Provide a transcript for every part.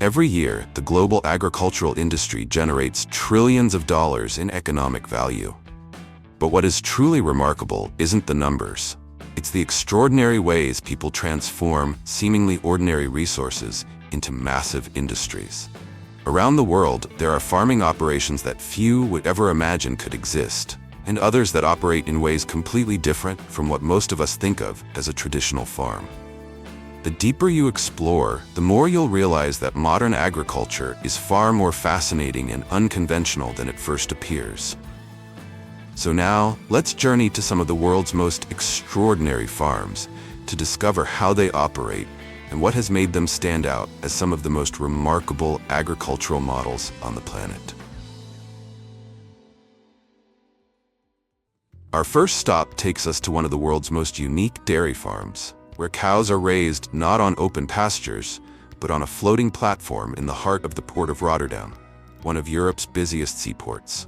Every year, the global agricultural industry generates trillions of dollars in economic value. But what is truly remarkable isn't the numbers. It's the extraordinary ways people transform seemingly ordinary resources into massive industries. Around the world, there are farming operations that few would ever imagine could exist, and others that operate in ways completely different from what most of us think of as a traditional farm. The deeper you explore, the more you'll realize that modern agriculture is far more fascinating and unconventional than it first appears. So now, let's journey to some of the world's most extraordinary farms to discover how they operate and what has made them stand out as some of the most remarkable agricultural models on the planet. Our first stop takes us to one of the world's most unique dairy farms, where cows are raised not on open pastures, but on a floating platform in the heart of the port of Rotterdam, one of Europe's busiest seaports.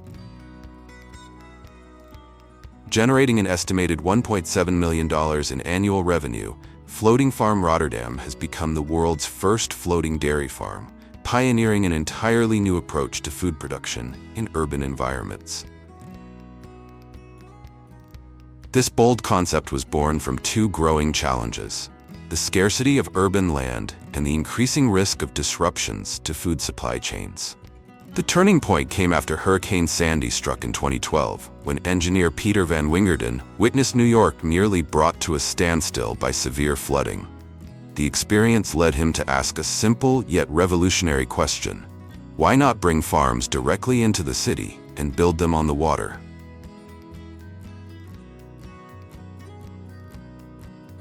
Generating an estimated $1.7 million in annual revenue, Floating Farm Rotterdam has become the world's first floating dairy farm, pioneering an entirely new approach to food production in urban environments. This bold concept was born from two growing challenges: the scarcity of urban land and the increasing risk of disruptions to food supply chains. The turning point came after Hurricane Sandy struck in 2012, when engineer Peter van Wingerden witnessed New York nearly brought to a standstill by severe flooding. The experience led him to ask a simple yet revolutionary question: why not bring farms directly into the city and build them on the water?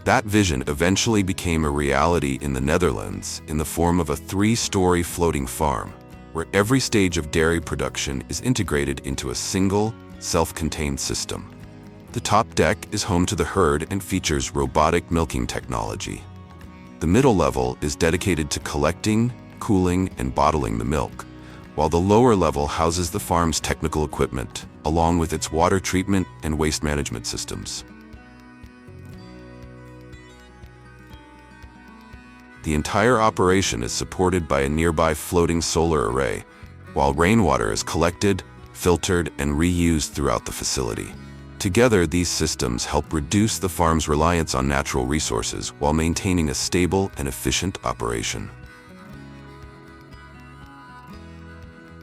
That vision eventually became a reality in the Netherlands in the form of a 3-story floating farm, where every stage of dairy production is integrated into a single, self-contained system. The top deck is home to the herd and features robotic milking technology. The middle level is dedicated to collecting, cooling, and bottling the milk, while the lower level houses the farm's technical equipment, along with its water treatment and waste management systems. The entire operation is supported by a nearby floating solar array, while rainwater is collected, filtered, and reused throughout the facility. Together, these systems help reduce the farm's reliance on natural resources while maintaining a stable and efficient operation.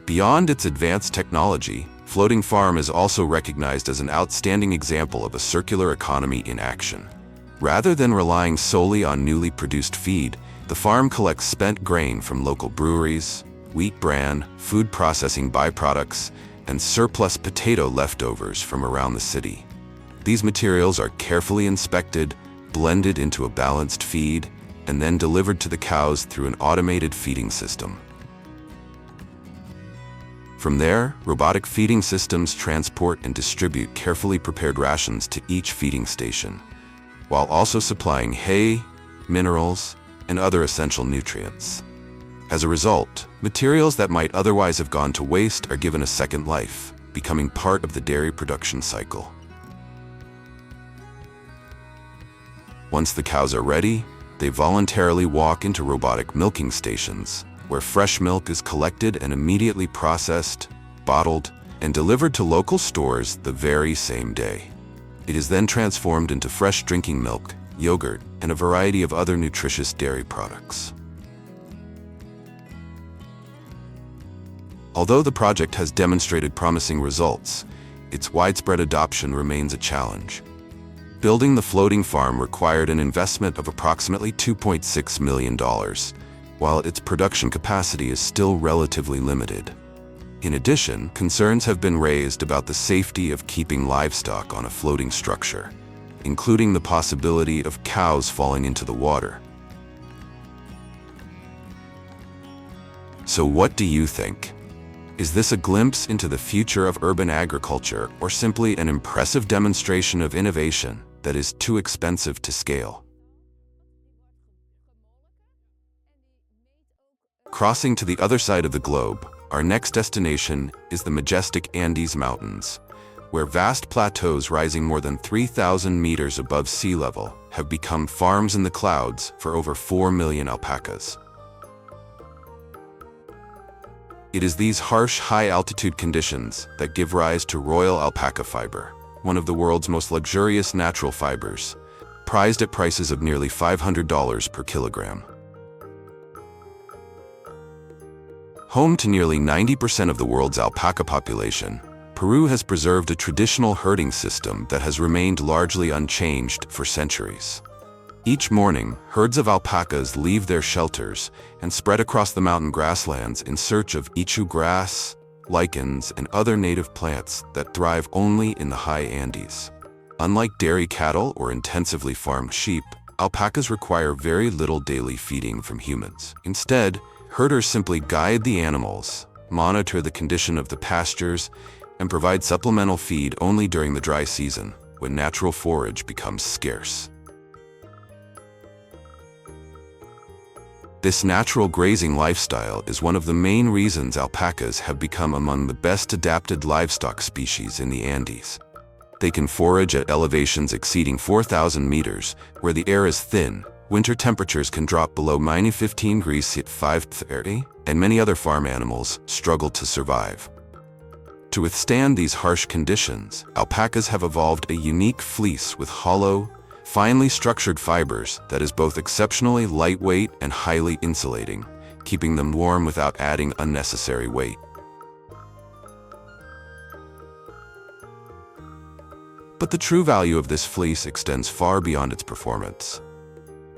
Beyond its advanced technology, Floating Farm is also recognized as an outstanding example of a circular economy in action. Rather than relying solely on newly produced feed, the farm collects spent grain from local breweries, wheat bran, food processing byproducts, and surplus potato leftovers from around the city. These materials are carefully inspected, blended into a balanced feed, and then delivered to the cows through an automated feeding system. From there, robotic feeding systems transport and distribute carefully prepared rations to each feeding station, while also supplying hay, minerals, and other essential nutrients. As a result, materials that might otherwise have gone to waste are given a second life, becoming part of the dairy production cycle. Once the cows are ready, they voluntarily walk into robotic milking stations, where fresh milk is collected and immediately processed, bottled, and delivered to local stores the very same day. It is then transformed into fresh drinking milk, yogurt, and a variety of other nutritious dairy products. Although the project has demonstrated promising results, its widespread adoption remains a challenge. Building the floating farm required an investment of approximately $2.6 million, while its production capacity is still relatively limited. In addition, concerns have been raised about the safety of keeping livestock on a floating structure, including the possibility of cows falling into the water. So what do you think? Is this a glimpse into the future of urban agriculture, or simply an impressive demonstration of innovation that is too expensive to scale? Crossing to the other side of the globe, our next destination is the majestic Andes Mountains, where vast plateaus rising more than 3,000 meters above sea level have become farms in the clouds for over 4 million alpacas. It is these harsh, high-altitude conditions that give rise to royal alpaca fiber, one of the world's most luxurious natural fibers, prized at prices of nearly $500 per kilogram. Home to nearly 90% of the world's alpaca population, Peru has preserved a traditional herding system that has remained largely unchanged for centuries. Each morning, herds of alpacas leave their shelters and spread across the mountain grasslands in search of ichu grass, lichens, and other native plants that thrive only in the high Andes. Unlike dairy cattle or intensively farmed sheep, alpacas require very little daily feeding from humans. Instead, herders simply guide the animals, monitor the condition of the pastures, and provide supplemental feed only during the dry season, when natural forage becomes scarce. This natural grazing lifestyle is one of the main reasons alpacas have become among the best adapted livestock species in the Andes. They can forage at elevations exceeding 4,000 meters, where the air is thin, winter temperatures can drop below -15 degrees at 5:30, and many other farm animals struggle to survive. To withstand these harsh conditions, alpacas have evolved a unique fleece with hollow, finely structured fibers that is both exceptionally lightweight and highly insulating, keeping them warm without adding unnecessary weight. But the true value of this fleece extends far beyond its performance.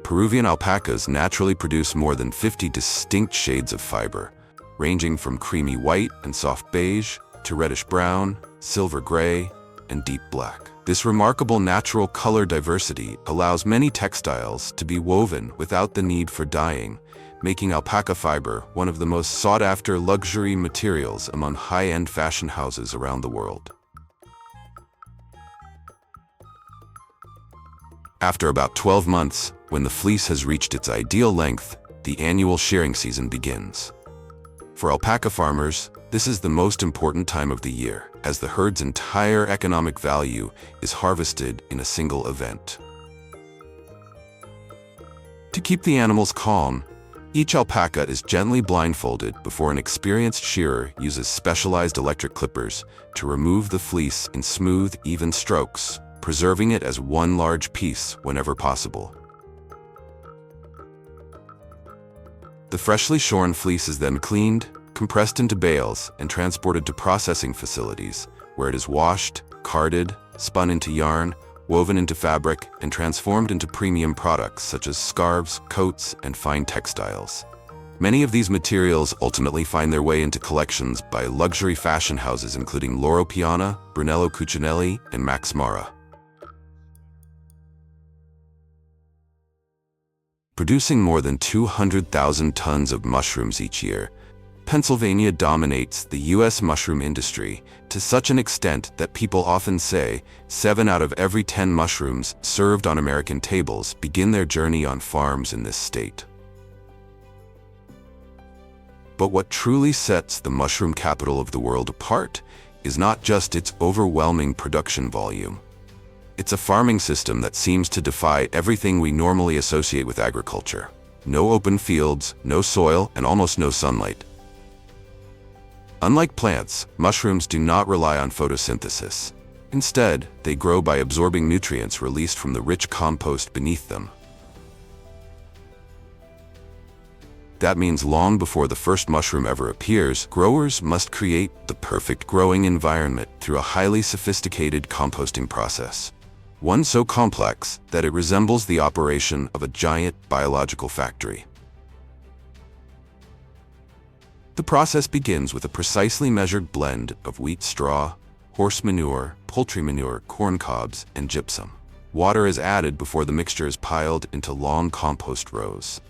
Peruvian alpacas naturally produce more than 50 distinct shades of fiber, ranging from creamy white and soft beige to reddish brown, silver gray, and deep black. This remarkable natural color diversity allows many textiles to be woven without the need for dyeing, making alpaca fiber one of the most sought-after luxury materials among high-end fashion houses around the world. After about 12 months, when the fleece has reached its ideal length, the annual shearing season begins. For alpaca farmers, this is the most important time of the year, as the herd's entire economic value is harvested in a single event. To keep the animals calm, each alpaca is gently blindfolded before an experienced shearer uses specialized electric clippers to remove the fleece in smooth, even strokes, preserving it as one large piece whenever possible. The freshly shorn fleece is then cleaned, compressed into bales, and transported to processing facilities, where it is washed, carded, spun into yarn, woven into fabric, and transformed into premium products such as scarves, coats, and fine textiles. Many of these materials ultimately find their way into collections by luxury fashion houses including Loro Piana, Brunello Cucinelli, and Max Mara. Producing more than 200,000 tons of mushrooms each year, Pennsylvania dominates the U.S. mushroom industry to such an extent that people often say 7 out of every 10 mushrooms served on American tables begin their journey on farms in this state. But what truly sets the mushroom capital of the world apart is not just its overwhelming production volume. It's a farming system that seems to defy everything we normally associate with agriculture. No open fields, no soil, and almost no sunlight. Unlike plants, mushrooms do not rely on photosynthesis. Instead, they grow by absorbing nutrients released from the rich compost beneath them. That means long before the first mushroom ever appears, growers must create the perfect growing environment through a highly sophisticated composting process. One so complex that it resembles the operation of a giant biological factory. The process begins with a precisely measured blend of wheat straw, horse manure, poultry manure, corn cobs, and gypsum. Water is added before the mixture is piled into long compost rows.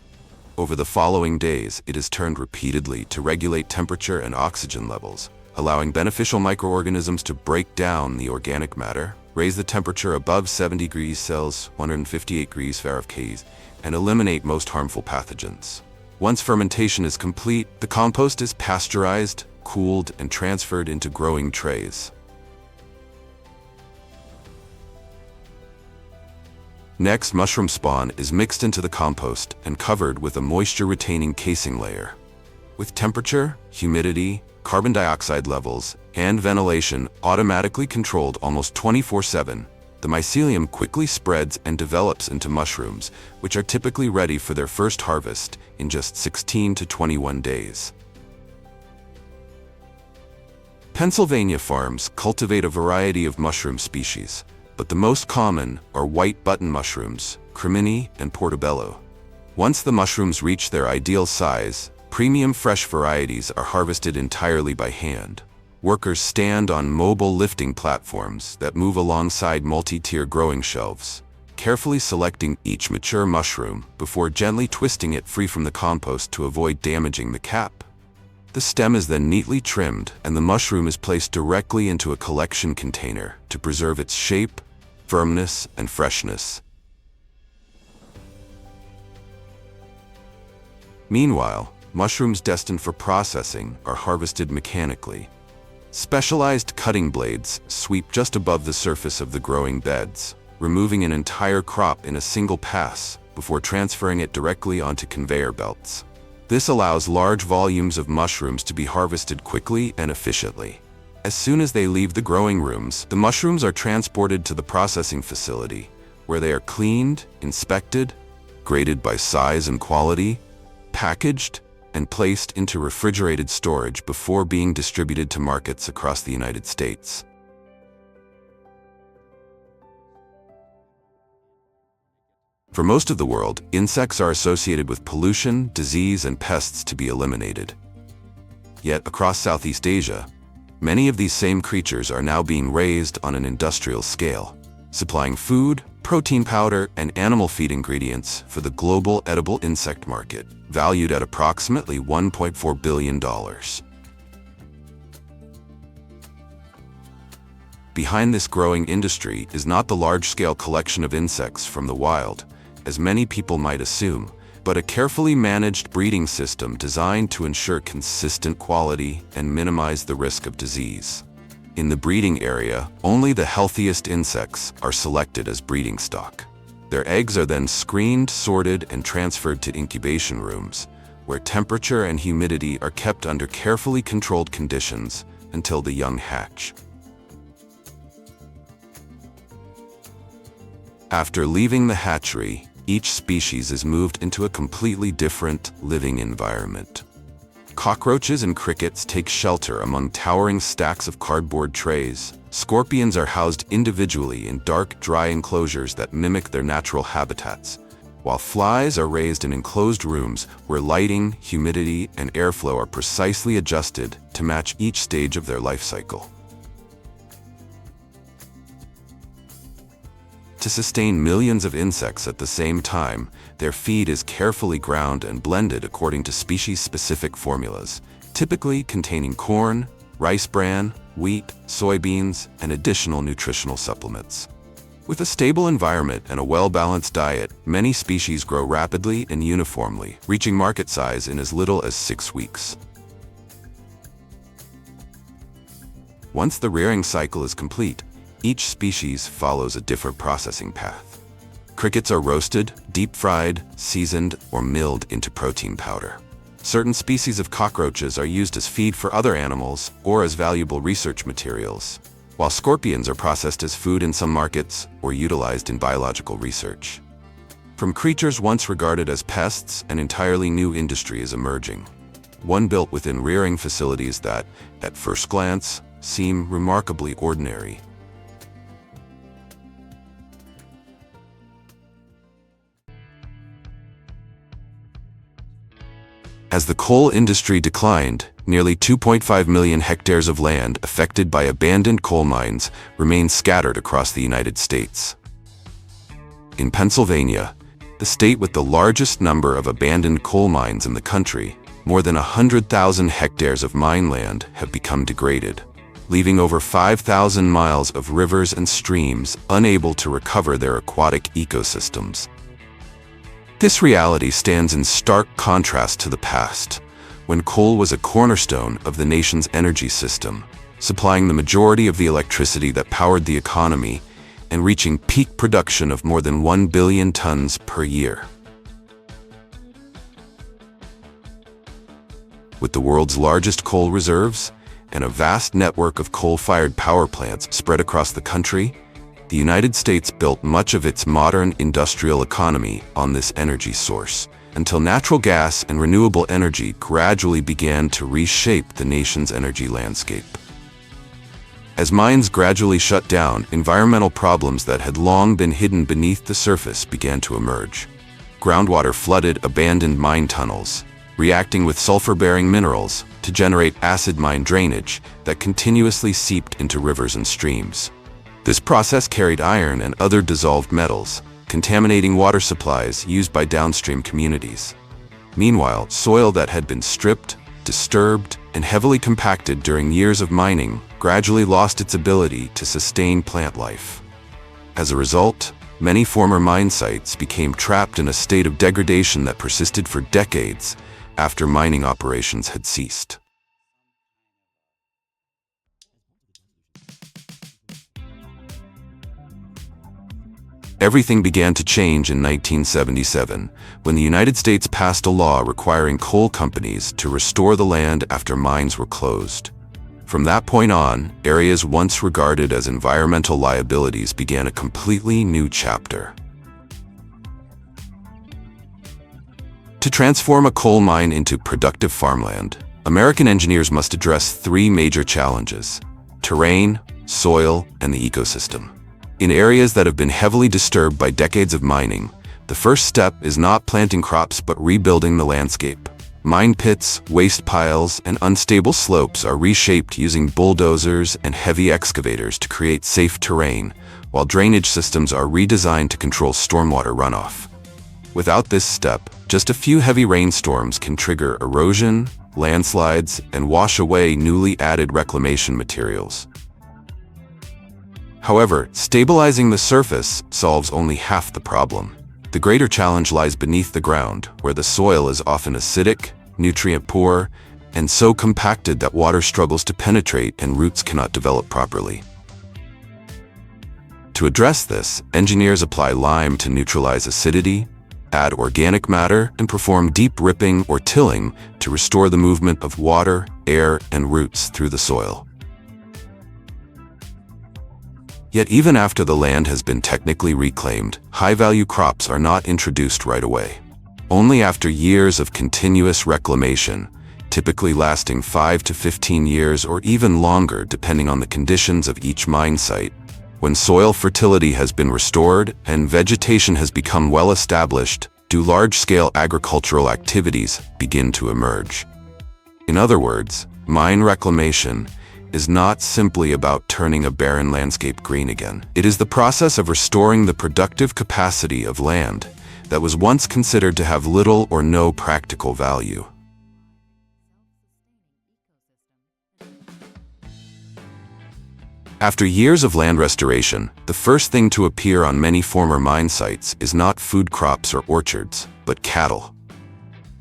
Over the following days, it is turned repeatedly to regulate temperature and oxygen levels, allowing beneficial microorganisms to break down the organic matter, raise the temperature above 70 degrees Celsius, 158 degrees Fahrenheit, and eliminate most harmful pathogens. Once fermentation is complete, the compost is pasteurized, cooled, and transferred into growing trays. Next, mushroom spawn is mixed into the compost and covered with a moisture-retaining casing layer. With temperature, humidity, carbon dioxide levels, and ventilation automatically controlled almost 24/7, the mycelium quickly spreads and develops into mushrooms, which are typically ready for their first harvest in just 16 to 21 days. Pennsylvania farms cultivate a variety of mushroom species, but the most common are white button mushrooms, crimini and portobello. Once the mushrooms reach their ideal size, premium fresh varieties are harvested entirely by hand. Workers stand on mobile lifting platforms that move alongside multi-tier growing shelves, carefully selecting each mature mushroom before gently twisting it free from the compost to avoid damaging the cap. The stem is then neatly trimmed and the mushroom is placed directly into a collection container to preserve its shape, firmness, and freshness. Meanwhile, mushrooms destined for processing are harvested mechanically. Specialized cutting blades sweep just above the surface of the growing beds, removing an entire crop in a single pass before transferring it directly onto conveyor belts. This allows large volumes of mushrooms to be harvested quickly and efficiently. As soon as they leave the growing rooms, the mushrooms are transported to the processing facility, where they are cleaned, inspected, graded by size and quality, packaged, and placed into refrigerated storage before being distributed to markets across the United States. For most of the world, insects are associated with pollution, disease, and pests to be eliminated. Yet, across Southeast Asia, many of these same creatures are now being raised on an industrial scale, supplying food, protein powder, and animal feed ingredients for the global edible insect market, valued at approximately $1.4 billion. Behind this growing industry is not the large-scale collection of insects from the wild, as many people might assume, but a carefully managed breeding system designed to ensure consistent quality and minimize the risk of disease. In the breeding area, only the healthiest insects are selected as breeding stock. Their eggs are then screened, sorted, and transferred to incubation rooms, where temperature and humidity are kept under carefully controlled conditions until the young hatch. After leaving the hatchery, each species is moved into a completely different living environment. Cockroaches and crickets take shelter among towering stacks of cardboard trays. Scorpions are housed individually in dark, dry enclosures that mimic their natural habitats, while flies are raised in enclosed rooms where lighting, humidity, and airflow are precisely adjusted to match each stage of their life cycle. To sustain millions of insects at the same time, their feed is carefully ground and blended according to species-specific formulas, typically containing corn, rice bran, wheat, soybeans, and additional nutritional supplements. With a stable environment and a well-balanced diet, many species grow rapidly and uniformly, reaching market size in as little as 6 weeks. Once the rearing cycle is complete, each species follows a different processing path. Crickets are roasted, deep-fried, seasoned, or milled into protein powder. Certain species of cockroaches are used as feed for other animals or as valuable research materials, while scorpions are processed as food in some markets or utilized in biological research. From creatures once regarded as pests, an entirely new industry is emerging, one built within rearing facilities that, at first glance, seem remarkably ordinary. As the coal industry declined, nearly 2.5 million hectares of land affected by abandoned coal mines remain scattered across the United States. In Pennsylvania, the state with the largest number of abandoned coal mines in the country, more than 100,000 hectares of mine land have become degraded, leaving over 5,000 miles of rivers and streams unable to recover their aquatic ecosystems. This reality stands in stark contrast to the past, when coal was a cornerstone of the nation's energy system, supplying the majority of the electricity that powered the economy and reaching peak production of more than 1 billion tons per year. With the world's largest coal reserves and a vast network of coal-fired power plants spread across the country, the United States built much of its modern industrial economy on this energy source, until natural gas and renewable energy gradually began to reshape the nation's energy landscape. As mines gradually shut down, environmental problems that had long been hidden beneath the surface began to emerge. Groundwater flooded abandoned mine tunnels, reacting with sulfur-bearing minerals to generate acid mine drainage that continuously seeped into rivers and streams. This process carried iron and other dissolved metals, contaminating water supplies used by downstream communities. Meanwhile, soil that had been stripped, disturbed, and heavily compacted during years of mining gradually lost its ability to sustain plant life. As a result, many former mine sites became trapped in a state of degradation that persisted for decades after mining operations had ceased. Everything began to change in 1977, when the United States passed a law requiring coal companies to restore the land after mines were closed. From that point on, areas once regarded as environmental liabilities began a completely new chapter. To transform a coal mine into productive farmland, American engineers must address three major challenges: terrain, soil, and the ecosystem. In areas that have been heavily disturbed by decades of mining, the first step is not planting crops but rebuilding the landscape. Mine pits, waste piles, and unstable slopes are reshaped using bulldozers and heavy excavators to create safe terrain, while drainage systems are redesigned to control stormwater runoff. Without this step, just a few heavy rainstorms can trigger erosion, landslides, and wash away newly added reclamation materials. However, stabilizing the surface solves only half the problem. The greater challenge lies beneath the ground, where the soil is often acidic, nutrient-poor, and so compacted that water struggles to penetrate and roots cannot develop properly. To address this, engineers apply lime to neutralize acidity, add organic matter, and perform deep ripping or tilling to restore the movement of water, air, and roots through the soil. Yet even after the land has been technically reclaimed, high-value crops are not introduced right away. Only after years of continuous reclamation, typically lasting 5 to 15 years or even longer depending on the conditions of each mine site, when soil fertility has been restored and vegetation has become well established, do large-scale agricultural activities begin to emerge. In other words, mine reclamation is not simply about turning a barren landscape green again. It is the process of restoring the productive capacity of land that was once considered to have little or no practical value. After years of land restoration, the first thing to appear on many former mine sites is not food crops or orchards, but cattle.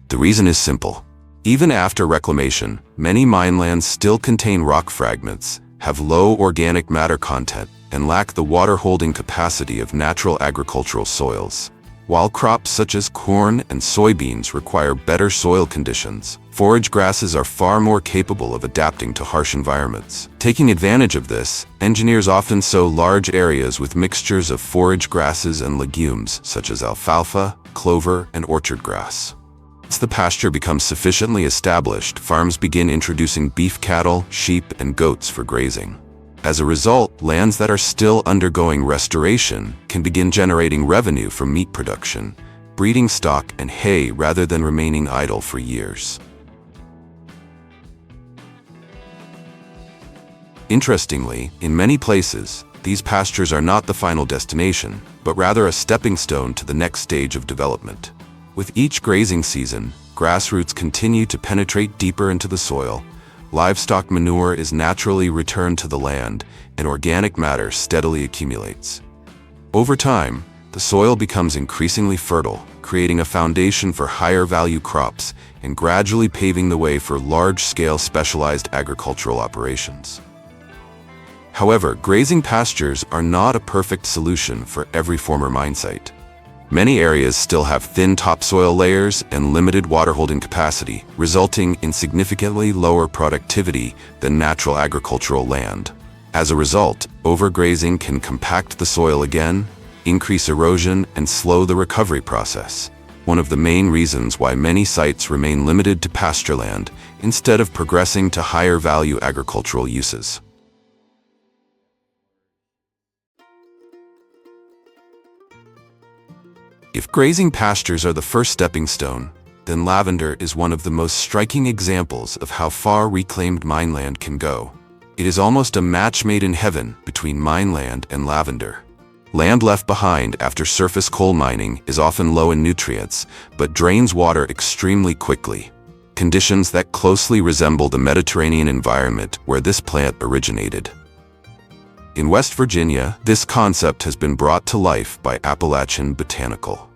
The reason is simple. Even after reclamation, many mine lands still contain rock fragments, have low organic matter content, and lack the water-holding capacity of natural agricultural soils. While crops such as corn and soybeans require better soil conditions, forage grasses are far more capable of adapting to harsh environments. Taking advantage of this, engineers often sow large areas with mixtures of forage grasses and legumes such as alfalfa, clover, and orchard grass. Once the pasture becomes sufficiently established, farms begin introducing beef cattle, sheep, and goats for grazing. As a result, lands that are still undergoing restoration can begin generating revenue from meat production, breeding stock, and hay rather than remaining idle for years. Interestingly, in many places, these pastures are not the final destination, but rather a stepping stone to the next stage of development. With each grazing season, grassroots continue to penetrate deeper into the soil, livestock manure is naturally returned to the land, and organic matter steadily accumulates. Over time, the soil becomes increasingly fertile, creating a foundation for higher-value crops and gradually paving the way for large-scale specialized agricultural operations. However, grazing pastures are not a perfect solution for every former mine site. Many areas still have thin topsoil layers and limited water-holding capacity, resulting in significantly lower productivity than natural agricultural land. As a result, overgrazing can compact the soil again, increase erosion, and slow the recovery process. One of the main reasons why many sites remain limited to pasture land instead of progressing to higher-value agricultural uses. If grazing pastures are the first stepping stone, then lavender is one of the most striking examples of how far reclaimed mineland can go. It is almost a match made in heaven between mineland and lavender. Land left behind after surface coal mining is often low in nutrients, but drains water extremely quickly, conditions that closely resemble the Mediterranean environment where this plant originated. In West Virginia, this concept has been brought to life by Appalachian Botanical.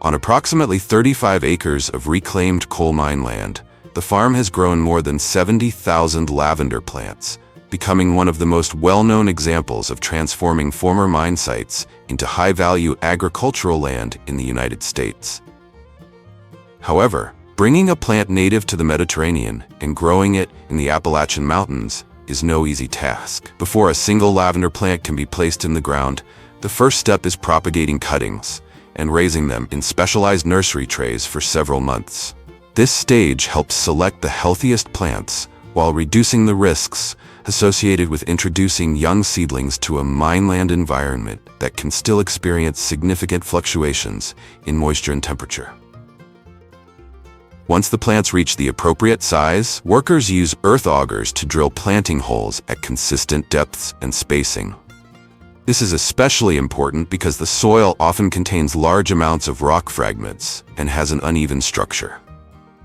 On approximately 35 acres of reclaimed coal mine land, the farm has grown more than 70,000 lavender plants, becoming one of the most well-known examples of transforming former mine sites into high-value agricultural land in the United States. However, bringing a plant native to the Mediterranean and growing it in the Appalachian Mountains is no easy task. Before a single lavender plant can be placed in the ground, the first step is propagating cuttings and raising them in specialized nursery trays for several months. This stage helps select the healthiest plants while reducing the risks associated with introducing young seedlings to a mineland environment that can still experience significant fluctuations in moisture and temperature. Once the plants reach the appropriate size, workers use earth augers to drill planting holes at consistent depths and spacing. This is especially important because the soil often contains large amounts of rock fragments and has an uneven structure.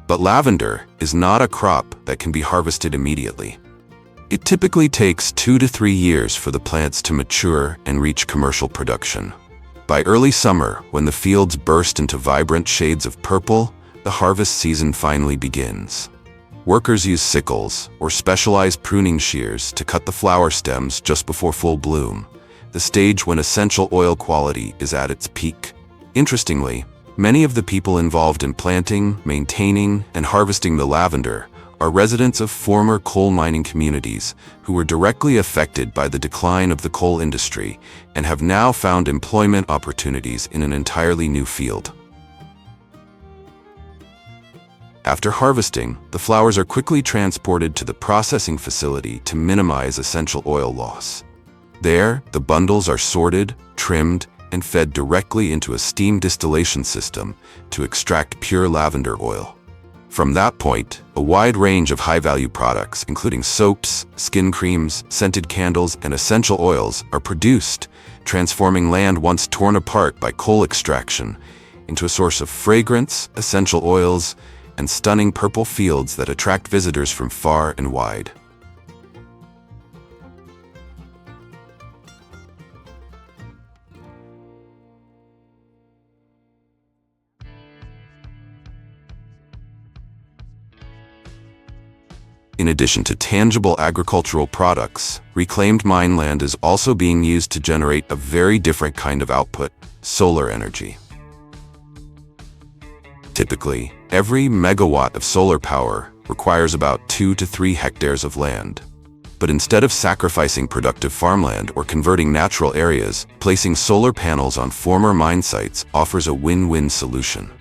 But lavender is not a crop that can be harvested immediately. It typically takes 2 to 3 years for the plants to mature and reach commercial production. By early summer, when the fields burst into vibrant shades of purple, the harvest season finally begins. Workers use sickles or specialized pruning shears to cut the flower stems just before full bloom, the stage when essential oil quality is at its peak. Interestingly, many of the people involved in planting, maintaining, and harvesting the lavender are residents of former coal mining communities who were directly affected by the decline of the coal industry and have now found employment opportunities in an entirely new field. After harvesting, the flowers are quickly transported to the processing facility to minimize essential oil loss. There, the bundles are sorted, trimmed, and fed directly into a steam distillation system to extract pure lavender oil. From that point, a wide range of high-value products, including soaps, skin creams, scented candles, and essential oils, are produced, transforming land once torn apart by coal extraction into a source of fragrance, essential oils, and stunning purple fields that attract visitors from far and wide. In addition to tangible agricultural products, reclaimed mineland is also being used to generate a very different kind of output: solar energy. Typically, every megawatt of solar power requires about 2 to 3 hectares of land. But instead of sacrificing productive farmland or converting natural areas, placing solar panels on former mine sites offers a win-win solution.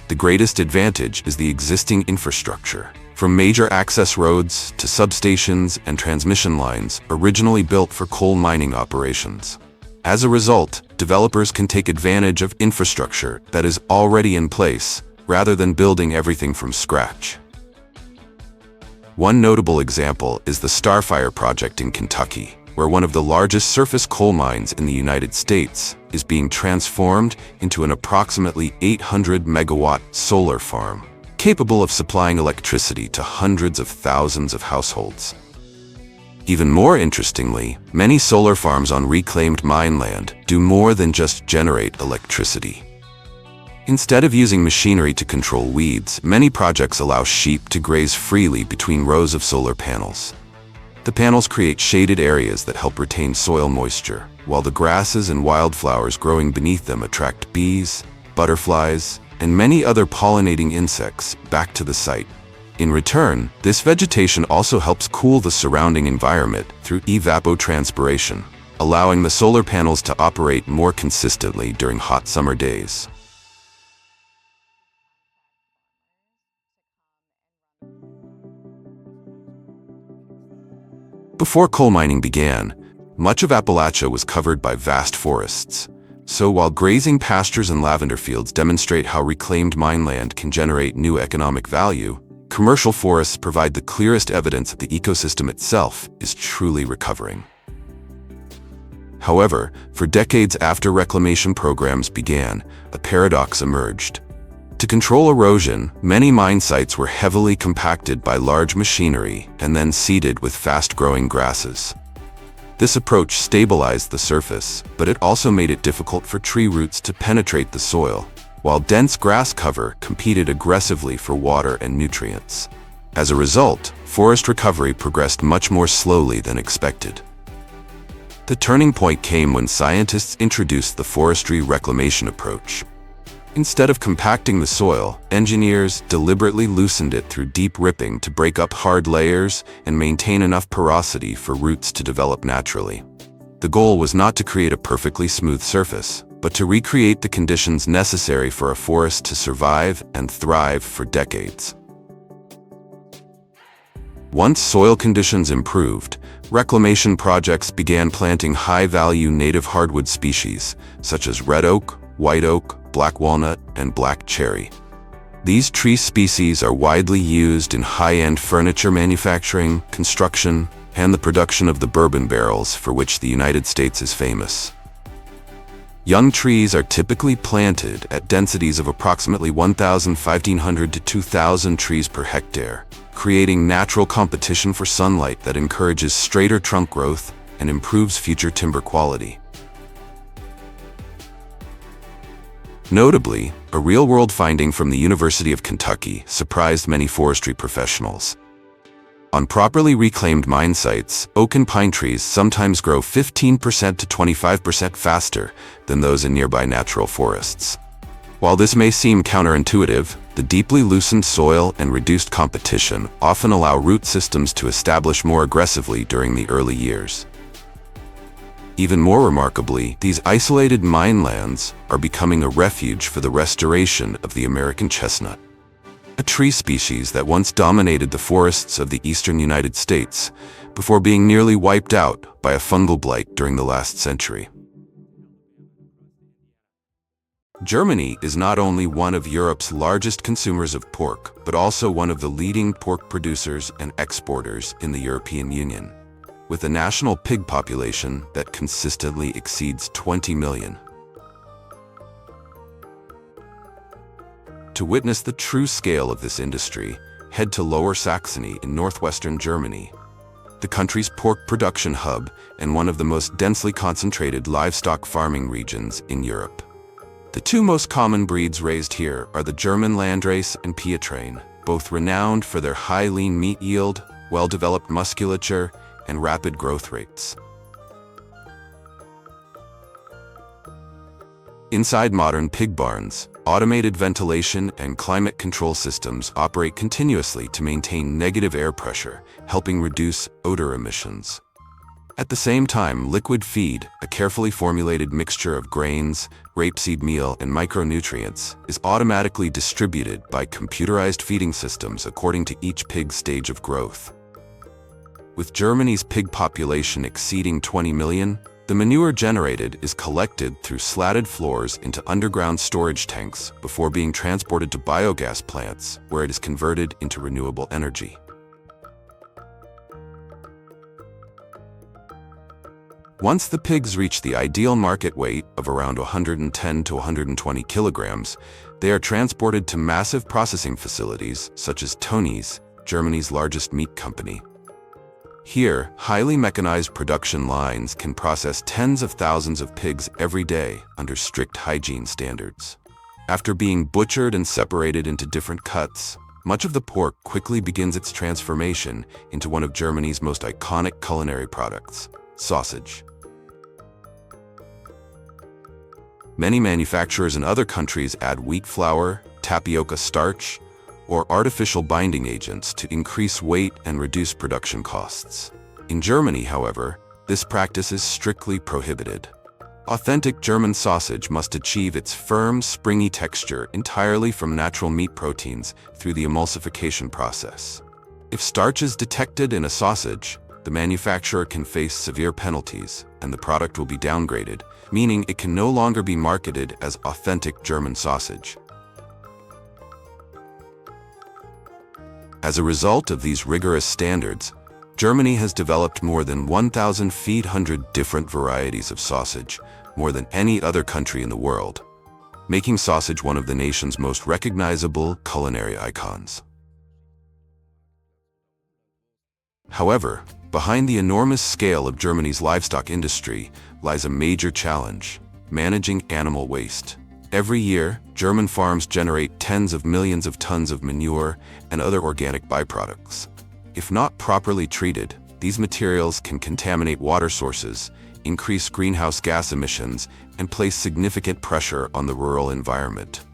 The greatest advantage is the existing infrastructure, from major access roads to substations and transmission lines originally built for coal mining operations. As a result, developers can take advantage of infrastructure that is already in place, rather than building everything from scratch. One notable example is the Starfire project in Kentucky, where one of the largest surface coal mines in the United States is being transformed into an approximately 800 megawatt solar farm, capable of supplying electricity to hundreds of thousands of households. Even more interestingly, many solar farms on reclaimed mineland do more than just generate electricity. Instead of using machinery to control weeds, many projects allow sheep to graze freely between rows of solar panels. The panels create shaded areas that help retain soil moisture, while the grasses and wildflowers growing beneath them attract bees, butterflies, and many other pollinating insects back to the site. In return, this vegetation also helps cool the surrounding environment through evapotranspiration, allowing the solar panels to operate more consistently during hot summer days. Before coal mining began, much of Appalachia was covered by vast forests. So while grazing pastures and lavender fields demonstrate how reclaimed mine land can generate new economic value, commercial forests provide the clearest evidence that the ecosystem itself is truly recovering. However, for decades after reclamation programs began, a paradox emerged. To control erosion, many mine sites were heavily compacted by large machinery and then seeded with fast-growing grasses. This approach stabilized the surface, but it also made it difficult for tree roots to penetrate the soil, while dense grass cover competed aggressively for water and nutrients. As a result, forest recovery progressed much more slowly than expected. The turning point came when scientists introduced the forestry reclamation approach. Instead of compacting the soil, engineers deliberately loosened it through deep ripping to break up hard layers and maintain enough porosity for roots to develop naturally. The goal was not to create a perfectly smooth surface, but to recreate the conditions necessary for a forest to survive and thrive for decades. Once soil conditions improved, reclamation projects began planting high-value native hardwood species, such as red oak, white oak, black walnut, and black cherry. These tree species are widely used in high-end furniture manufacturing, construction, and the production of the bourbon barrels for which the United States is famous. Young trees are typically planted at densities of approximately 1,500 to 2,000 trees per hectare, creating natural competition for sunlight that encourages straighter trunk growth and improves future timber quality. Notably, a real-world finding from the University of Kentucky surprised many forestry professionals. On properly reclaimed mine sites, oak and pine trees sometimes grow 15% to 25% faster than those in nearby natural forests. While this may seem counterintuitive, the deeply loosened soil and reduced competition often allow root systems to establish more aggressively during the early years. Even more remarkably, these isolated mine lands are becoming a refuge for the restoration of the American chestnut, a tree species that once dominated the forests of the eastern United States before being nearly wiped out by a fungal blight during the last century. Germany is not only one of Europe's largest consumers of pork, but also one of the leading pork producers and exporters in the European Union, with a national pig population that consistently exceeds 20 million. To witness the true scale of this industry, head to Lower Saxony in northwestern Germany, the country's pork production hub and one of the most densely concentrated livestock farming regions in Europe. The two most common breeds raised here are the German Landrace and Pietrain, both renowned for their high lean meat yield, well-developed musculature, and rapid growth rates. Inside modern pig barns, automated ventilation and climate control systems operate continuously to maintain negative air pressure, helping reduce odor emissions. At the same time, liquid feed, a carefully formulated mixture of grains, rapeseed meal, and micronutrients, is automatically distributed by computerized feeding systems according to each pig's stage of growth. With Germany's pig population exceeding 20 million, the manure generated is collected through slatted floors into underground storage tanks before being transported to biogas plants, where it is converted into renewable energy. Once the pigs reach the ideal market weight of around 110 to 120 kilograms, they are transported to massive processing facilities such as Tönnies, Germany's largest meat company. Here, highly mechanized production lines can process tens of thousands of pigs every day under strict hygiene standards. After being butchered and separated into different cuts, much of the pork quickly begins its transformation into one of Germany's most iconic culinary products, sausage. Many manufacturers in other countries add wheat flour, tapioca starch, or artificial binding agents to increase weight and reduce production costs. In Germany, however, this practice is strictly prohibited. Authentic German sausage must achieve its firm, springy texture entirely from natural meat proteins through the emulsification process. If starch is detected in a sausage, the manufacturer can face severe penalties, and the product will be downgraded, meaning it can no longer be marketed as authentic German sausage. As a result of these rigorous standards, Germany has developed more than 1,500 different varieties of sausage, more than any other country in the world, making sausage one of the nation's most recognizable culinary icons. However, behind the enormous scale of Germany's livestock industry lies a major challenge: managing animal waste. Every year, German farms generate tens of millions of tons of manure and other organic byproducts. If not properly treated, these materials can contaminate water sources, increase greenhouse gas emissions, and place significant pressure on the rural environment.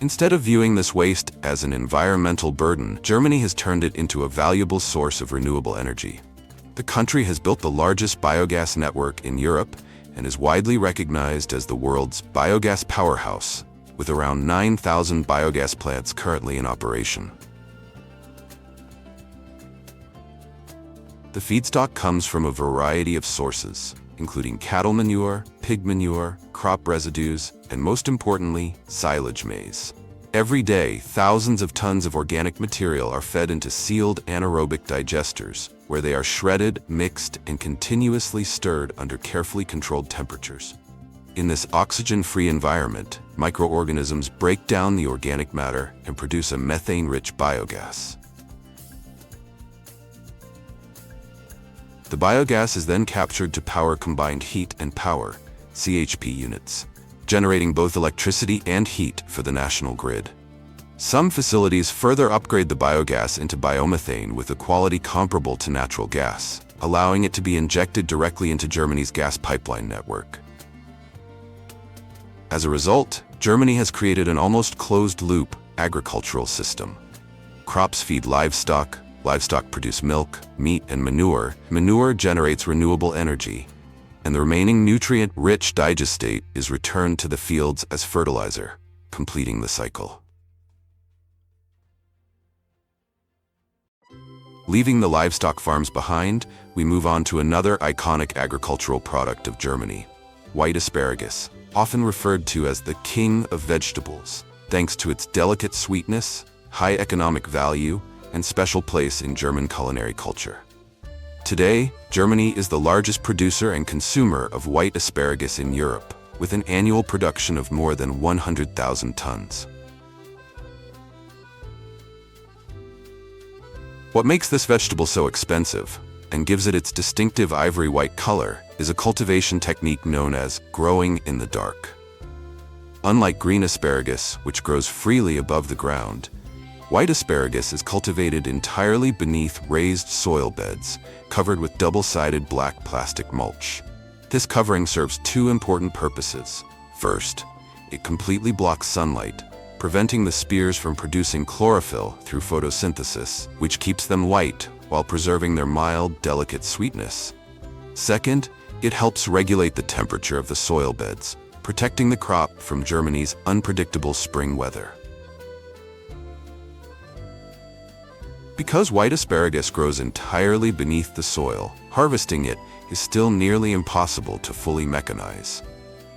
Instead of viewing this waste as an environmental burden, Germany has turned it into a valuable source of renewable energy. The country has built the largest biogas network in Europe and is widely recognized as the world's biogas powerhouse, with around 9,000 biogas plants currently in operation. The feedstock comes from a variety of sources, including cattle manure, pig manure, crop residues, and most importantly, silage maize. Every day, thousands of tons of organic material are fed into sealed anaerobic digesters, where they are shredded, mixed, and continuously stirred under carefully controlled temperatures. In this oxygen-free environment, microorganisms break down the organic matter and produce a methane-rich biogas. The biogas is then captured to power combined heat and power, CHP units, generating both electricity and heat for the national grid. Some facilities further upgrade the biogas into biomethane with a quality comparable to natural gas, allowing it to be injected directly into Germany's gas pipeline network. As a result, Germany has created an almost closed-loop agricultural system. Crops feed livestock, livestock produce milk, meat, and manure. Manure generates renewable energy, and the remaining nutrient-rich digestate is returned to the fields as fertilizer, completing the cycle. Leaving the livestock farms behind, we move on to another iconic agricultural product of Germany: white asparagus, often referred to as the king of vegetables, thanks to its delicate sweetness, high economic value, and special place in German culinary culture. Today, Germany is the largest producer and consumer of white asparagus in Europe, with an annual production of more than 100,000 tons. What makes this vegetable so expensive and gives it its distinctive ivory white color is a cultivation technique known as growing in the dark. Unlike green asparagus, which grows freely above the ground, white asparagus is cultivated entirely beneath raised soil beds, covered with double-sided black plastic mulch. This covering serves two important purposes. First, it completely blocks sunlight, preventing the spears from producing chlorophyll through photosynthesis, which keeps them white while preserving their mild, delicate sweetness. Second, it helps regulate the temperature of the soil beds, protecting the crop from Germany's unpredictable spring weather. Because white asparagus grows entirely beneath the soil, harvesting it is still nearly impossible to fully mechanize.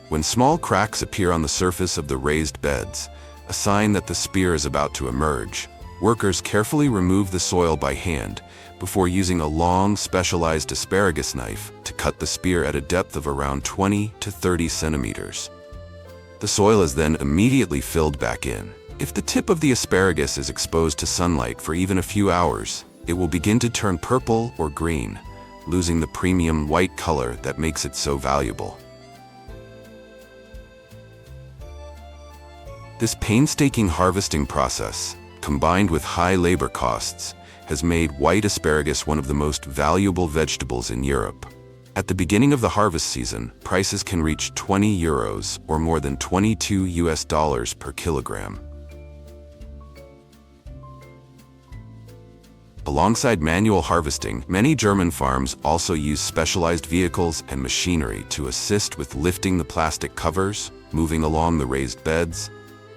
When small cracks appear on the surface of the raised beds, a sign that the spear is about to emerge, workers carefully remove the soil by hand before using a long, specialized asparagus knife to cut the spear at a depth of around 20 to 30 centimeters. The soil is then immediately filled back in. If the tip of the asparagus is exposed to sunlight for even a few hours, it will begin to turn purple or green, losing the premium white color that makes it so valuable. This painstaking harvesting process, combined with high labor costs, has made white asparagus one of the most valuable vegetables in Europe. At the beginning of the harvest season, prices can reach €20 or more than $22 per kilogram. Alongside manual harvesting, many German farms also use specialized vehicles and machinery to assist with lifting the plastic covers, moving along the raised beds,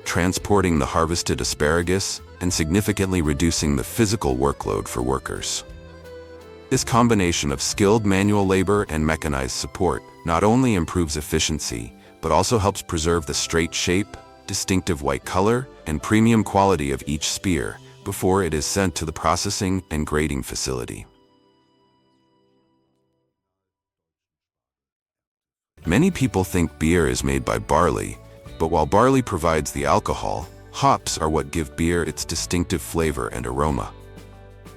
transporting the harvested asparagus, and significantly reducing the physical workload for workers. This combination of skilled manual labor and mechanized support not only improves efficiency, but also helps preserve the straight shape, distinctive white color, and premium quality of each spear before it is sent to the processing and grading facility. Many people think beer is made by barley, but while barley provides the alcohol, hops are what give beer its distinctive flavor and aroma.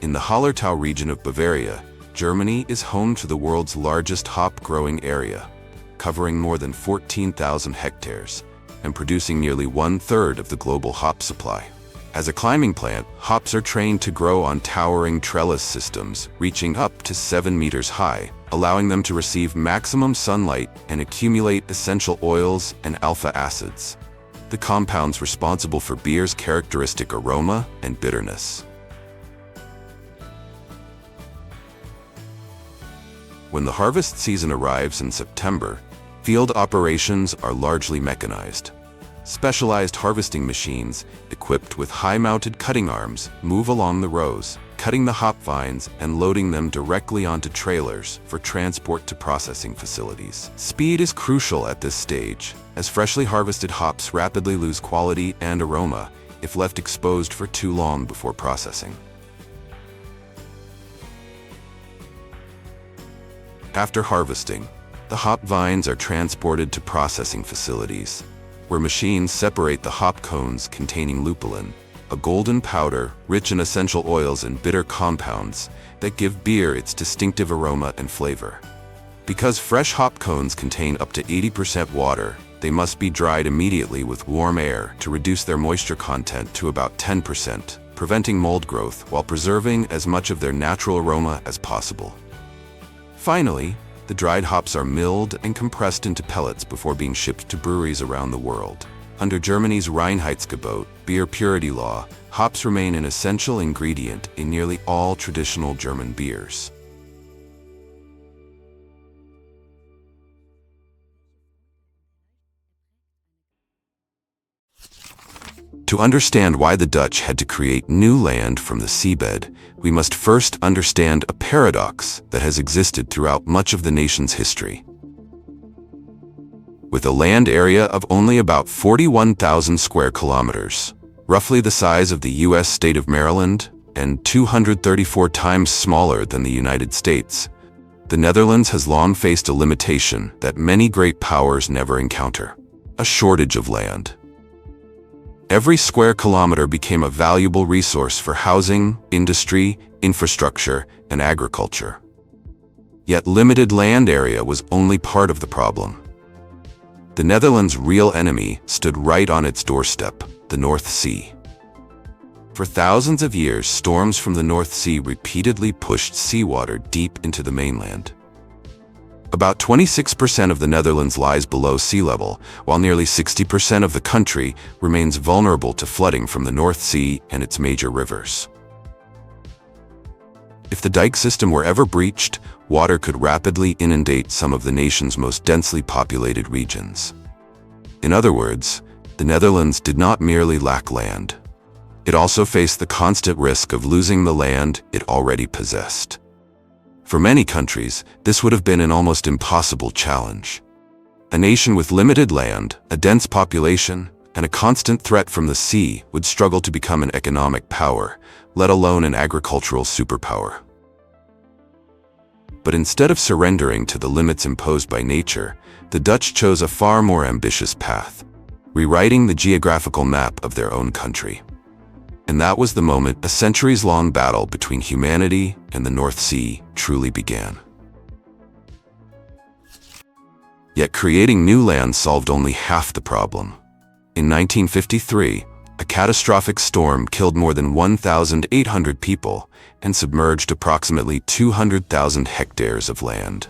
In the Hallertau region of Bavaria, Germany is home to the world's largest hop-growing area, covering more than 14,000 hectares and producing nearly one-third of the global hop supply. As a climbing plant, hops are trained to grow on towering trellis systems, reaching up to 7 meters high, allowing them to receive maximum sunlight and accumulate essential oils and alpha acids, the compounds responsible for beer's characteristic aroma and bitterness. When the harvest season arrives in September, field operations are largely mechanized. Specialized harvesting machines, equipped with high-mounted cutting arms, move along the rows, cutting the hop vines and loading them directly onto trailers for transport to processing facilities. Speed is crucial at this stage, as freshly harvested hops rapidly lose quality and aroma if left exposed for too long before processing. After harvesting, the hop vines are transported to processing facilities, where machines separate the hop cones containing lupulin, a golden powder rich in essential oils and bitter compounds that give beer its distinctive aroma and flavor. Because fresh hop cones contain up to 80% water, they must be dried immediately with warm air to reduce their moisture content to about 10%, preventing mold growth while preserving as much of their natural aroma as possible. Finally, the dried hops are milled and compressed into pellets before being shipped to breweries around the world. Under Germany's Reinheitsgebot, beer purity law, hops remain an essential ingredient in nearly all traditional German beers. To understand why the Dutch had to create new land from the seabed, we must first understand a paradox that has existed throughout much of the nation's history. With a land area of only about 41,000 square kilometers, roughly the size of the U.S. state of Maryland, and 234 times smaller than the United States, the Netherlands has long faced a limitation that many great powers never encounter: a shortage of land. Every square kilometer became a valuable resource for housing, industry, infrastructure, and agriculture. Yet limited land area was only part of the problem. The Netherlands' real enemy stood right on its doorstep: the North Sea. For thousands of years, storms from the North Sea repeatedly pushed seawater deep into the mainland. About 26% of the Netherlands lies below sea level, while nearly 60% of the country remains vulnerable to flooding from the North Sea and its major rivers. If the dike system were ever breached, water could rapidly inundate some of the nation's most densely populated regions. In other words, the Netherlands did not merely lack land. It also faced the constant risk of losing the land it already possessed. For many countries, this would have been an almost impossible challenge. A nation with limited land, a dense population, and a constant threat from the sea would struggle to become an economic power, let alone an agricultural superpower. But instead of surrendering to the limits imposed by nature, the Dutch chose a far more ambitious path: rewriting the geographical map of their own country. And that was the moment a centuries-long battle between humanity and the North Sea truly began. Yet creating new land solved only half the problem. In 1953, a catastrophic storm killed more than 1,800 people and submerged approximately 200,000 hectares of land.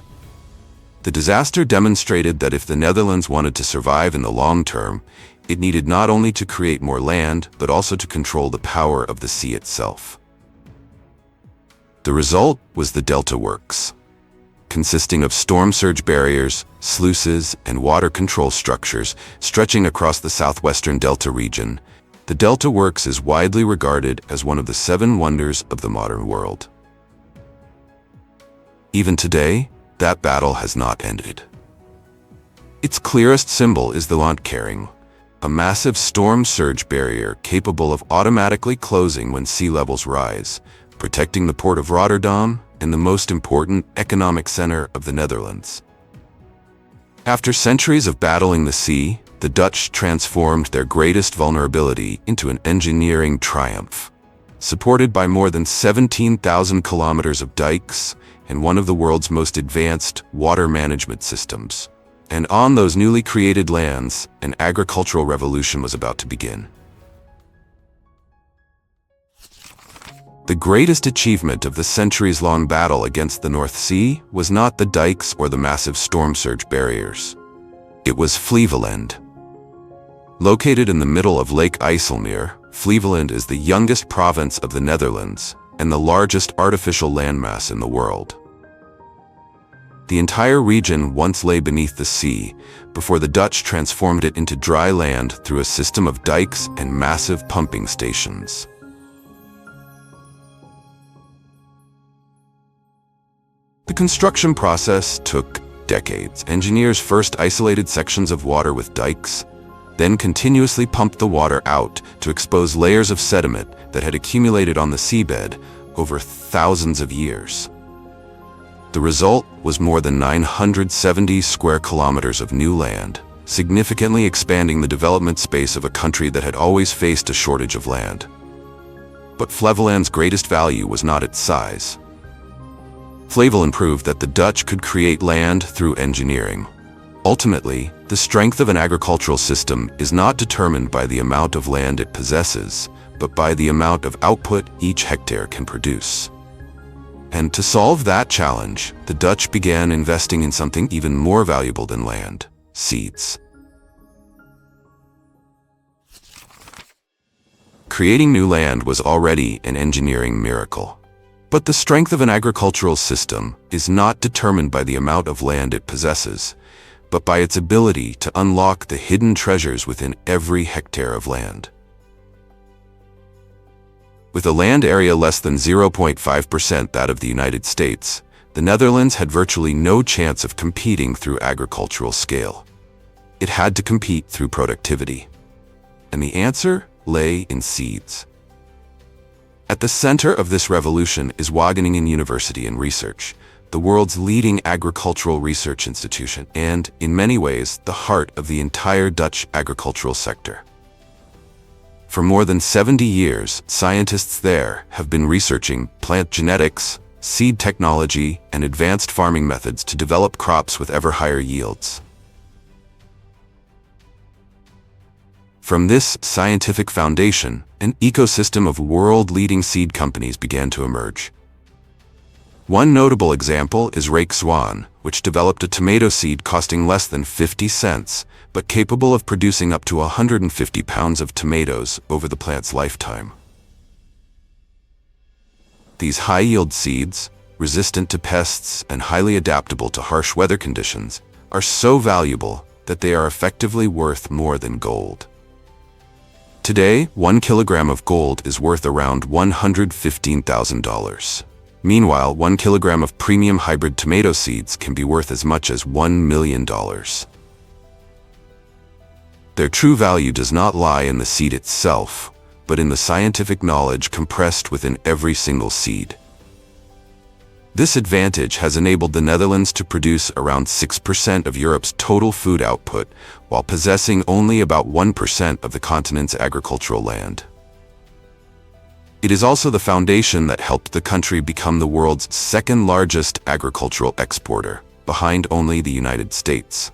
The disaster demonstrated that if the Netherlands wanted to survive in the long term, it needed not only to create more land, but also to control the power of the sea itself. The result was the Delta Works. Consisting of storm surge barriers, sluices, and water control structures stretching across the southwestern Delta region, the Delta Works is widely regarded as one of the 7 wonders of the modern world. Even today, that battle has not ended. Its clearest symbol is the Landkering, a massive storm surge barrier capable of automatically closing when sea levels rise, protecting the port of Rotterdam and the most important economic center of the Netherlands. After centuries of battling the sea, the Dutch transformed their greatest vulnerability into an engineering triumph. Supported by more than 17,000 kilometers of dikes and one of the world's most advanced water management systems. And on those newly created lands, an agricultural revolution was about to begin. The greatest achievement of the centuries-long battle against the North Sea was not the dikes or the massive storm surge barriers. It was Flevoland. Located in the middle of Lake IJsselmeer, Flevoland is the youngest province of the Netherlands and the largest artificial landmass in the world. The entire region once lay beneath the sea before the Dutch transformed it into dry land through a system of dikes and massive pumping stations. The construction process took decades. Engineers first isolated sections of water with dikes, then continuously pumped the water out to expose layers of sediment that had accumulated on the seabed over thousands of years. The result was more than 970 square kilometers of new land, significantly expanding the development space of a country that had always faced a shortage of land. But Flevoland's greatest value was not its size. Flevoland proved that the Dutch could create land through engineering. Ultimately, the strength of an agricultural system is not determined by the amount of land it possesses, but by the amount of output each hectare can produce. And to solve that challenge, the Dutch began investing in something even more valuable than land: seeds. Creating new land was already an engineering miracle. But the strength of an agricultural system is not determined by the amount of land it possesses, but by its ability to unlock the hidden treasures within every hectare of land. With a land area less than 0.5% that of the United States, the Netherlands had virtually no chance of competing through agricultural scale. It had to compete through productivity. And the answer lay in seeds. At the center of this revolution is Wageningen University and Research, the world's leading agricultural research institution, and, in many ways, the heart of the entire Dutch agricultural sector. For more than 70 years, scientists there have been researching plant genetics, seed technology, and advanced farming methods to develop crops with ever higher yields. From this scientific foundation, an ecosystem of world-leading seed companies began to emerge. One notable example is Swan, which developed a tomato seed costing less than 50 cents, but capable of producing up to 150 pounds of tomatoes over the plant's lifetime. These high-yield seeds, resistant to pests and highly adaptable to harsh weather conditions, are so valuable that they are effectively worth more than gold. Today, 1 kilogram of gold is worth around $115,000. Meanwhile, 1 kilogram of premium hybrid tomato seeds can be worth as much as $1 million. Their true value does not lie in the seed itself, but in the scientific knowledge compressed within every single seed. This advantage has enabled the Netherlands to produce around 6% of Europe's total food output, while possessing only about 1% of the continent's agricultural land. It is also the foundation that helped the country become the world's second-largest agricultural exporter, behind only the United States.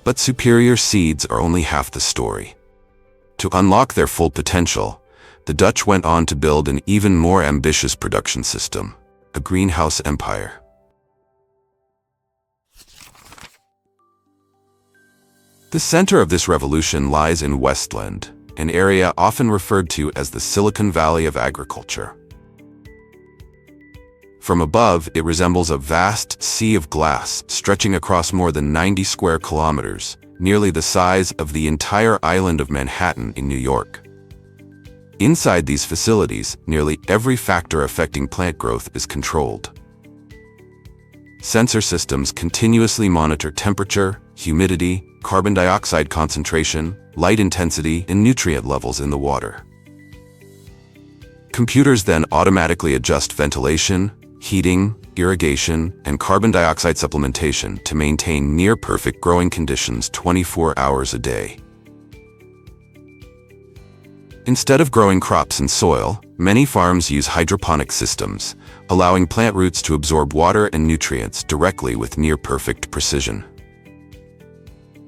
But superior seeds are only half the story. To unlock their full potential, the Dutch went on to build an even more ambitious production system, a greenhouse empire. The center of this revolution lies in Westland, an area often referred to as the Silicon Valley of agriculture. From above, it resembles a vast sea of glass stretching across more than 90 square kilometers, nearly the size of the entire island of Manhattan in New York. Inside these facilities, nearly every factor affecting plant growth is controlled. Sensor systems continuously monitor temperature, humidity, carbon dioxide concentration, light intensity, and nutrient levels in the water. Computers then automatically adjust ventilation, heating, irrigation, and carbon dioxide supplementation to maintain near-perfect growing conditions 24 hours a day. Instead of growing crops in soil, many farms use hydroponic systems, allowing plant roots to absorb water and nutrients directly with near-perfect precision.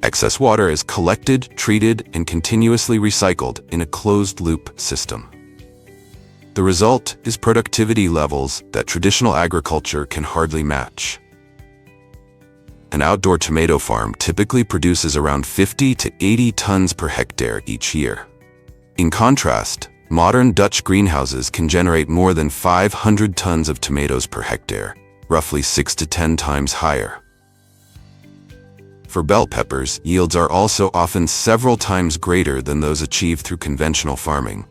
Excess water is collected, treated, and continuously recycled in a closed-loop system. The result is productivity levels that traditional agriculture can hardly match. An outdoor tomato farm typically produces around 50 to 80 tons per hectare each year. In contrast, modern Dutch greenhouses can generate more than 500 tons of tomatoes per hectare, roughly 6 to 10 times higher. For bell peppers, yields are also often several times greater than those achieved through conventional farming,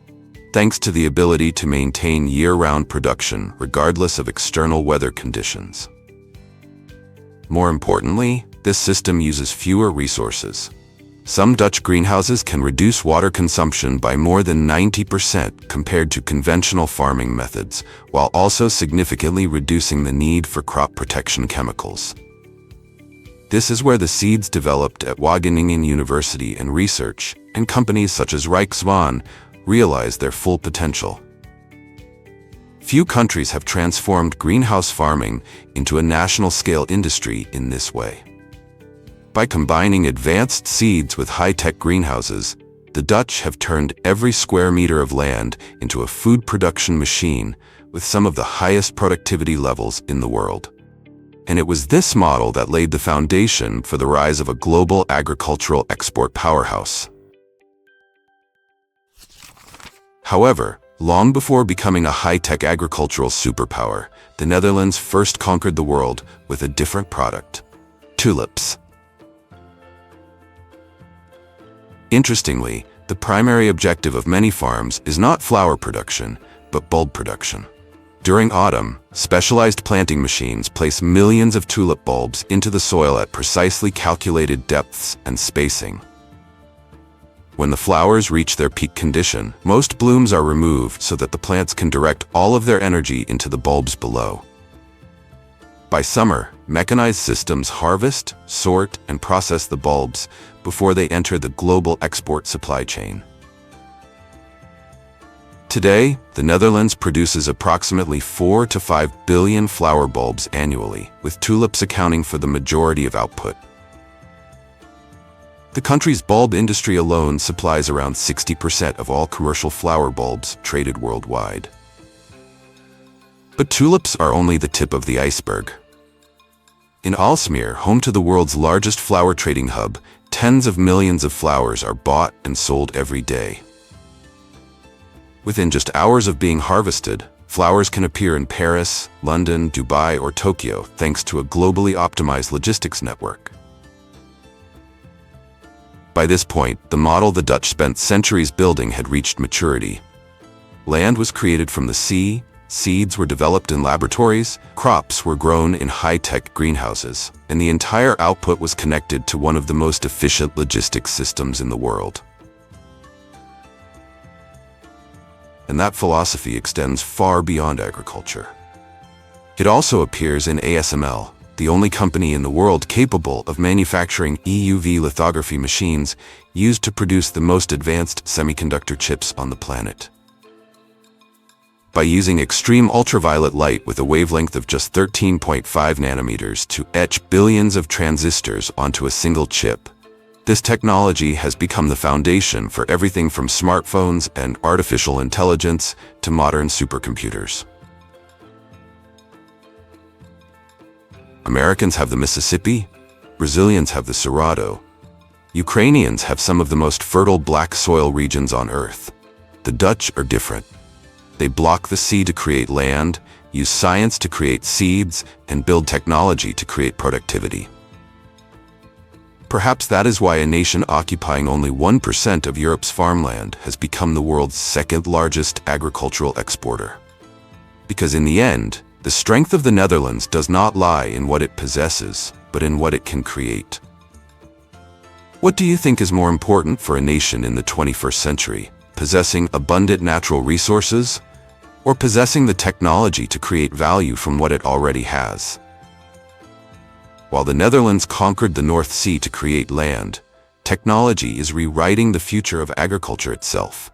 thanks to the ability to maintain year-round production regardless of external weather conditions. More importantly, this system uses fewer resources. Some Dutch greenhouses can reduce water consumption by more than 90% compared to conventional farming methods, while also significantly reducing the need for crop protection chemicals. This is where the seeds developed at Wageningen University and research, and companies such as Rijkswaan, realize their full potential. Few countries have transformed greenhouse farming into a national-scale industry in this way. By combining advanced seeds with high-tech greenhouses, the Dutch have turned every square meter of land into a food production machine with some of the highest productivity levels in the world. And it was this model that laid the foundation for the rise of a global agricultural export powerhouse. However, long before becoming a high-tech agricultural superpower, the Netherlands first conquered the world with a different product: tulips. Interestingly, the primary objective of many farms is not flower production, but bulb production. During autumn, specialized planting machines place millions of tulip bulbs into the soil at precisely calculated depths and spacing. When the flowers reach their peak condition, most blooms are removed so that the plants can direct all of their energy into the bulbs below. By summer, mechanized systems harvest, sort, and process the bulbs before they enter the global export supply chain. Today, the Netherlands produces approximately 4 to 5 billion flower bulbs annually, with tulips accounting for the majority of output. The country's bulb industry alone supplies around 60% of all commercial flower bulbs traded worldwide. But tulips are only the tip of the iceberg. In Aalsmeer, home to the world's largest flower trading hub, tens of millions of flowers are bought and sold every day. Within just hours of being harvested, flowers can appear in Paris, London, Dubai, or Tokyo thanks to a globally optimized logistics network. By this point, the model the Dutch spent centuries building had reached maturity. Land was created from the sea, seeds were developed in laboratories, crops were grown in high-tech greenhouses, and the entire output was connected to one of the most efficient logistics systems in the world. And that philosophy extends far beyond agriculture. It also appears in ASML, the only company in the world capable of manufacturing EUV lithography machines used to produce the most advanced semiconductor chips on the planet. By using extreme ultraviolet light with a wavelength of just 13.5 nanometers to etch billions of transistors onto a single chip, This technology has become the foundation for everything from smartphones and artificial intelligence to modern supercomputers. Americans have the Mississippi, Brazilians have the Cerrado, Ukrainians have some of the most fertile black soil regions on Earth. The Dutch are different. They block the sea to create land, use science to create seeds, and build technology to create productivity. Perhaps that is why a nation occupying only 1% of Europe's farmland has become the world's second-largest agricultural exporter. Because in the end, the strength of the Netherlands does not lie in what it possesses, but in what it can create. What do you think is more important for a nation in the 21st century? Possessing abundant natural resources, or possessing the technology to create value from what it already has? While the Netherlands conquered the North Sea to create land, technology is rewriting the future of agriculture itself.